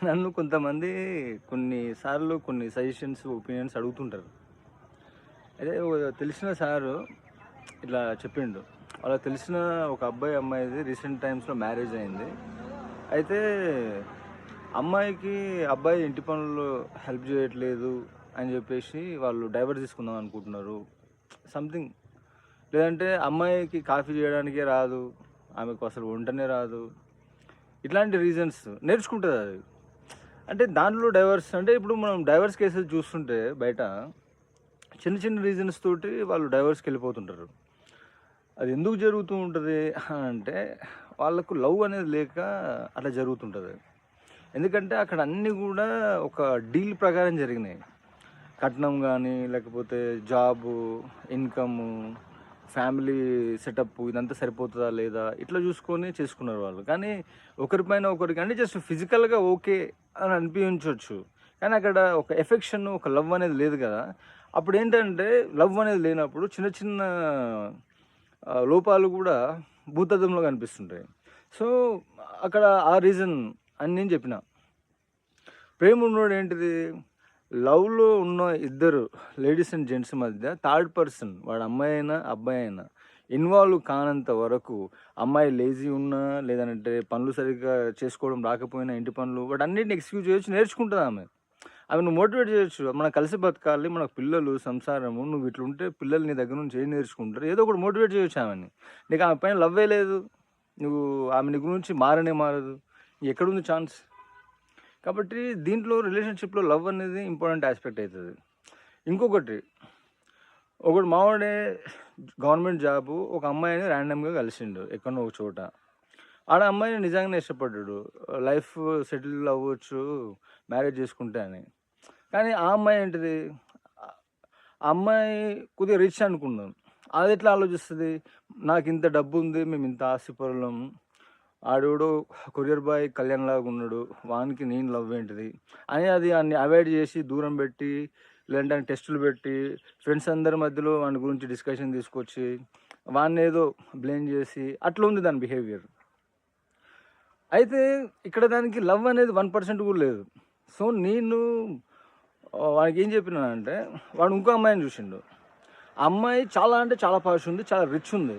నన్ను కొంతమంది కొన్నిసార్లు కొన్ని సజెషన్స్, ఒపీనియన్స్ అడుగుతుంటారు. అయితే తెలిసిన సారు ఇట్లా చెప్పిండు. వాళ్ళకి తెలిసిన ఒక అబ్బాయి, అమ్మాయిది రీసెంట్ టైమ్స్‌లో మ్యారేజ్ అయింది. అయితే అమ్మాయికి అబ్బాయి ఇంటి పనుల్లో హెల్ప్ చేయట్లేదు అని చెప్పేసి వాళ్ళు డైవర్స్ తీసుకుందాం అనుకుంటున్నారు. సంథింగ్, లేదంటే అమ్మాయికి కాఫీ చేయడానికే రాదు, ఆమెకు అసలు వంటనే రాదు. ఇట్లాంటి రీజన్స్ నేర్చుకుంటదది. అంటే దాంట్లో డైవర్స్ అంటే ఇప్పుడు మనం డైవర్స్ కేసెస్ చూస్తుంటే బయట చిన్న చిన్న రీజన్స్ తోటి వాళ్ళు డైవర్స్‌కెళ్ళిపోతుంటారు. అది ఎందుకు జరుగుతూ ఉంటది అంటే వాళ్ళకు లవ్ అనేది లేక అట్లా జరుగుతుంటది. ఎందుకంటే అక్కడ అన్నీ గూడా ఒక డీల్ ప్రకారం జరిగినాయి. కట్నం గానీ, లేకపోతే జాబు, ఇన్‌కము, ఫ్యామిలీ సెటప్పు ఇదంతా సరిపోతదా లేదా ఇట్లా చూసుకొని చేసుకున్నారు వాళ్ళు. కానీ ఒకరి పైన ఒకరికి అంటే జస్ట్ ఫిజికల్‌గా ఓకే అని అనిపించొచ్చు. కానీ అక్కడ ఒక ఎఫెక్షన్, ఒక లవ్ అనేది లేదు గదా! అప్పుడేంటంటే లవ్ అనేది లేనప్పుడు చిన్న చిన్న లోపాలు గూడా భూతద్దంలో కనిపిస్తుంటాయి. సో, అక్కడ ఆ రీజన్ అని నేను చెప్పిన. ప్రేమ ఉన్నోడు ఏంటిది, లవ్‌లో ఉన్న ఇద్దరు లేడీస్ అండ్ జెంట్స్ మధ్య థర్డ్ పర్సన్ వాడు అమ్మాయి అయినా, అబ్బాయి అయినా ఇన్వాల్వ్ కానంత వరకు అమ్మాయి లేజీ ఉన్నా, లేదనంటే పనులు సరిగ్గా చేసుకోవడం రాకపోయినా ఇంటి పనులు వాటన్నిటిని ఎక్స్‌క్యూజ్ చేయొచ్చు, నేర్చుకుంటదామె. ఆమె నువ్వు మోటివేట్ చేయొచ్చు. మనం కలిసి బతకాలి, మనకు పిల్లలు, సంసారము, నువ్వు ఇట్లుంటే పిల్లలు నీ దగ్గర నుంచి ఏం నేర్చుకుంటారు, ఏదో ఒకటి మోటివేట్ చేయొచ్చు ఆమెని. నీకు ఆమె పైన లవ్వే లేదు, నువ్వు ఆమె నీ గురించి మారనే మారదు, ఎక్కడుంది ఛాన్స్? కాబట్టి దీంట్లో రిలేషన్‌షిప్‌లో లవ్ అనేది ఇంపార్టెంట్ యాస్పెక్ట్ అయితది. ఇంకొకటి, ఒకడు మావోడే గవర్నమెంట్ జాబు ఒక అమ్మాయిని ర్యాండమ్‌గా కలిసిండు ఎక్కడనో ఒక చోట. ఆడ అమ్మాయిని నిజంగానే ఇష్టపడ్డాడు. లైఫ్ సెటిల్ అవ్వచ్చు మ్యారేజ్ చేసుకుంటే అని. కానీ ఆ అమ్మాయి ఏంటిది, ఆ అమ్మాయి కొద్దిగా రిచ్ అనుకున్నాం. అదెట్లా ఆలోచిస్తది, నాకింత డబ్బుంది, మేమింత ఆస్తిపరులం, ఆడెవడో కొరియర్ బాయ్ కళ్యాణ్‌లాగా ఉన్నాడు, వానికి నేను లవ్ ఏంటిది అని అది ఆన్ని అవాయిడ్ చేసి దూరం పెట్టి, లేదంటే ఆనికి టెస్టులు పెట్టి, ఫ్రెండ్స్ అందరి మధ్యలో వాని గురించి డిస్కషన్ తీసుకొచ్చి, వాన్నేదో బ్లేమ్ చేసి అట్లా ఉంది దాని బిహేవియర్. అయితే ఇక్కడ దానికి లవ్ అనేది 1% కూడా లేదు. సో, నేను వాడికేం చెప్పినానంటే, వాడు ఇంకో అమ్మాయిని చూసిండు. ఆ అమ్మాయి చాలా అంటే చాలా పాష్ ఉంది, చాలా రిచ్ ఉంది.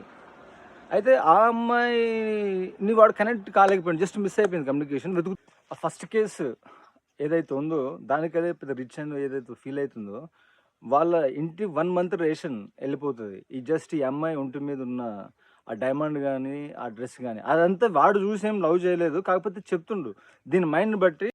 అయితే ఆ అమ్మాయిని వాడు కనెక్ట్ కాలేకపోయాడు. జస్ట్ మిస్ అయిపోయింది కమ్యూనికేషన్. ఆ ఫస్ట్ కేసు ఏదైతే ఉందో దానికదే పెద్ద రిచ్ అని ఏదైతే ఫీల్ అయితుందో, వాళ్ళ ఇంటి 1 మంత్ రేషన్ ఎళ్ళిపోతది. ఈ అమ్మాయి ఒంటి మీద ఉన్న ఆ డైమండ్ గాని, ఆ డ్రెస్ గాని అదంతా వాడు చూసి ఏం లవ్ చేయలేదు. కాకపోతే చెప్తుండు. దీని మైండ్‌ని బట్టి